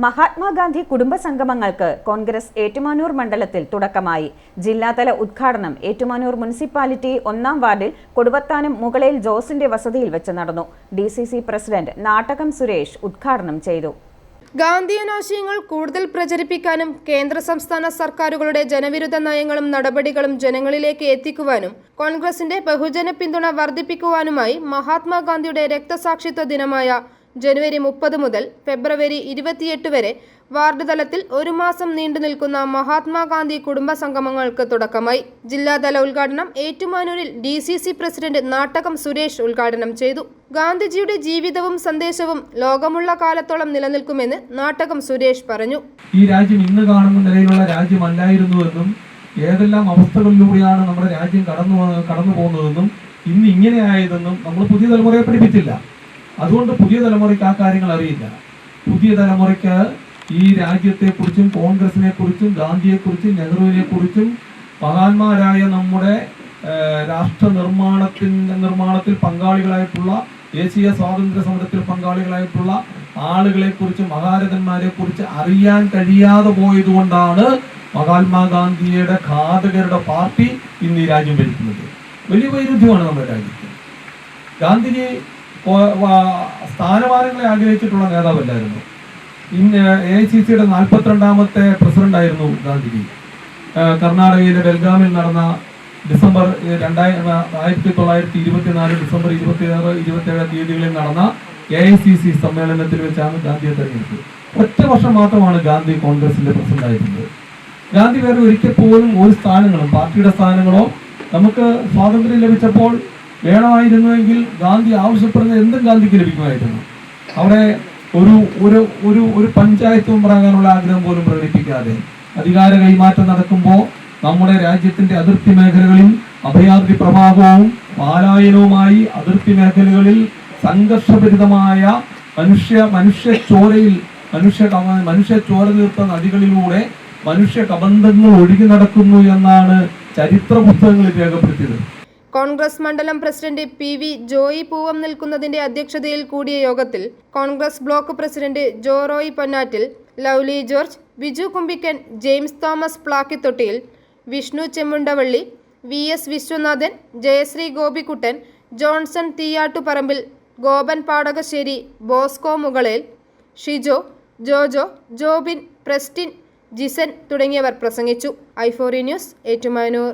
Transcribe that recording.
മഹാത്മാഗാന്ധി കുടുംബ സംഗമങ്ങൾക്ക് കോൺഗ്രസ് ഏറ്റുമാനൂർ മണ്ഡലത്തിൽ തുടക്കമായി. ജില്ലാതല ഉദ്ഘാടനം ഏറ്റുമാനൂർ മുനിസിപ്പാലിറ്റി 1-ാം വാർഡിൽ കൊടുവത്താനം മുകളയിൽ ജോസിന്റെ വസതിയിൽ വെച്ച് നടന്നു. DCC പ്രസിഡന്റ് നാട്ടകം സുരേഷ് ഉദ്ഘാടനം ചെയ്തു. ഗാന്ധിയൻ ആശയങ്ങൾ കൂടുതൽ പ്രചരിപ്പിക്കാനും കേന്ദ്ര സംസ്ഥാന സർക്കാരുകളുടെ ജനവിരുദ്ധ നയങ്ങളും നടപടികളും ജനങ്ങളിലേക്ക് എത്തിക്കുവാനും കോൺഗ്രസിന്റെ ബഹുജന പിന്തുണ വർദ്ധിപ്പിക്കുവാനുമായി മഹാത്മാഗാന്ധിയുടെ രക്തസാക്ഷിത്വ ദിനമായ ജനുവരി 30 മുതൽ ഫെബ്രുവരി 28 വരെ വാർഡ് തലത്തിൽ ഒരു മാസം നീണ്ടു നിൽക്കുന്ന മഹാത്മാഗാന്ധി കുടുംബ സംഗമങ്ങൾക്ക് തുടക്കമായി. ജില്ലാതല ഉദ്ഘാടനം ഏറ്റുമാനൂരിൽ DCC പ്രസിഡന്റ് നാട്ടകം സുരേഷ് ഉദ്ഘാടനം ചെയ്തു. ഗാന്ധിജിയുടെ ജീവിതവും സന്ദേശവും ലോകമുള്ള കാലത്തോളം നിലനിൽക്കുമെന്ന് നാട്ടകം സുരേഷ് പറഞ്ഞു. ഈ രാജ്യം ഇന്ന് കാണുന്ന നിലയിലുള്ള രാജ്യമല്ലായിരുന്നുവെന്നും ഏതെല്ലാം അവസ്ഥകളിലൂടെയാണ് നമ്മുടെ രാജ്യം കടന്നു പോകുന്നതെന്നും ഇന്ന് ഇങ്ങനെയായതെന്നും നമ്മൾ പുതിയ തലമുറയെ പഠിപ്പിച്ചില്ല. അതുകൊണ്ട് പുതിയ തലമുറയ്ക്ക് ആ കാര്യങ്ങൾ അറിയില്ല. പുതിയ തലമുറയ്ക്ക് ഈ രാജ്യത്തെക്കുറിച്ചും കോൺഗ്രസിനെ കുറിച്ചും ഗാന്ധിയെക്കുറിച്ചും നെഹ്റുവിനെ കുറിച്ചും മഹാന്മാരായ നമ്മുടെ രാഷ്ട്ര നിർമ്മാണത്തിൽ പങ്കാളികളായിട്ടുള്ള ദേശീയ സ്വാതന്ത്ര്യ സമരത്തിൽ പങ്കാളികളായിട്ടുള്ള ആളുകളെക്കുറിച്ച് മഹാരഥന്മാരെ കുറിച്ച് അറിയാൻ കഴിയാതെ പോയതുകൊണ്ടാണ് മഹാത്മാഗാന്ധിയുടെ ഘാതകരുടെ പാർട്ടി ഇന്ന് ഈ രാജ്യം ഭരിക്കുന്നത്. വലിയ വൈരുദ്ധ്യമാണ് നമ്മുടെ രാജ്യത്ത്. ഗാന്ധിജി സ്ഥാനമാനങ്ങളെ ആഗ്രഹിച്ചിട്ടുള്ള നേതാവല്ലായിരുന്നു. AICCയുടെ 42ാമത്തെ പ്രസിഡന്റായിരുന്നു ഗാന്ധിജി. കർണാടകയിലെ ബെൽഗാമിൽ നടന്ന ഡിസംബർ 1924 ഡിസംബർ 26-27 തീയതികളിൽ നടന്ന AICC സമ്മേളനത്തിൽ വെച്ചാണ് ഗാന്ധിയെ തെരഞ്ഞെടുത്തത്. ഒറ്റ വർഷം മാത്രമാണ് ഗാന്ധി കോൺഗ്രസിന്റെ പ്രസിഡന്റായിരുന്നത്. ഗാന്ധി വേറെ ഒരിക്കൽ പോലും ഒരു സ്ഥാനങ്ങളും പാർട്ടിയുടെ സ്ഥാനങ്ങളോ നമുക്ക് സ്വാതന്ത്ര്യം ലഭിച്ചപ്പോൾ വേണമായിരുന്നുവെങ്കിൽ ഗാന്ധി ആവശ്യപ്പെടുന്ന എന്തും ഗാന്ധിക്ക് ലഭിക്കുമായിരുന്നു. അവിടെ ഒരു പഞ്ചായത്ത് മെമ്പറാകാനുള്ള ആഗ്രഹം പോലും പ്രകടിപ്പിക്കാതെ അധികാര കൈമാറ്റം നടക്കുമ്പോൾ നമ്മുടെ രാജ്യത്തിന്റെ അതിർത്തി മേഖലകളിൽ അഭയാർത്ഥി പ്രവാഹവും പാലായനവുമായി അതിർത്തി മേഖലകളിൽ സംഘർഷഭരിതമായ മനുഷ്യ ചോര തീർത്ത നദികളിലൂടെ മനുഷ്യ കബന്ധങ്ങൾ ഒഴുകി നടക്കുന്നു എന്നാണ് ചരിത്ര പുസ്തകങ്ങളിൽ രേഖപ്പെടുത്തിയത്. കോൺഗ്രസ് മണ്ഡലം പ്രസിഡന്റ് PV ജോയി പൂവം നിൽക്കുന്നതിന്റെ അധ്യക്ഷതയിൽ കൂടിയ യോഗത്തിൽ Congress block president Joroy Ponnattil, Lovely George, Biju Kumpikkan, James Thomas Plakkithottiyil, Vishnu Chemmundavalli, VS Viswanathan, Jayasree Gopikuttan, Johnson Theeyattuparambil, Gopan Padakasseri, Bosco Mukalel, Shijo, Jojo, Jobin, Prestin, Jison തുടങ്ങിയവർ പ്രസംഗിച്ചു. i4 news Ettumanoor.